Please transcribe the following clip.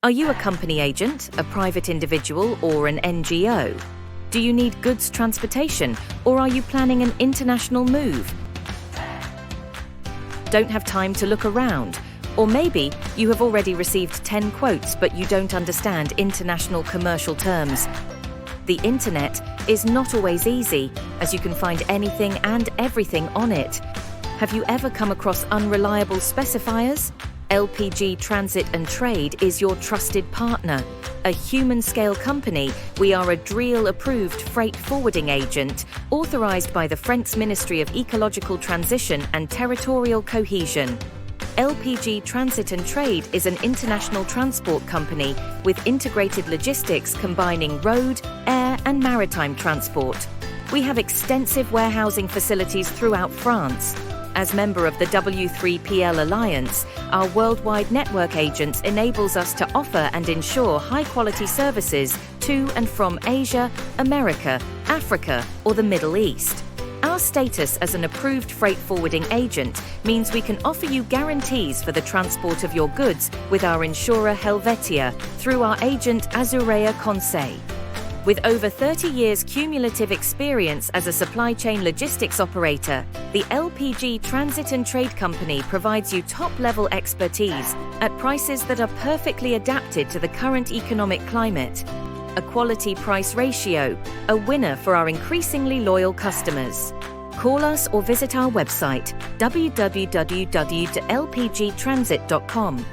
Are you a company agent, a private individual, or an NGO? Do you need goods transportation, or are you planning an international move? Don't have time to look around? Or maybe you have already received 10 quotes but you don't understand international commercial terms. The internet is not always easy, as you can find anything and everything on it. Have you ever come across unreliable specifiers? LPG Transit and Trade is your trusted partner. A human-scale company, we are a DREAL-approved freight forwarding agent, authorized by the French Ministry of Ecological Transition and Territorial Cohesion. LPG Transit and Trade is an international transport company with integrated logistics combining road, air and maritime transport. We have extensive warehousing facilities throughout France. As member of the W3PL Alliance, our worldwide network agents enables us to offer and ensure high-quality services to and from Asia, America, Africa or the Middle East. Our status as an approved freight forwarding agent means we can offer you guarantees for the transport of your goods with our insurer Helvetia through our agent Azurea Conseil. With over 30 years cumulative experience as a supply chain logistics operator, the LPG Transit and Trade Company provides you top-level expertise at prices that are perfectly adapted to the current economic climate. A quality-price ratio, a winner for our increasingly loyal customers. Call us or visit our website www.lpgtransit.com.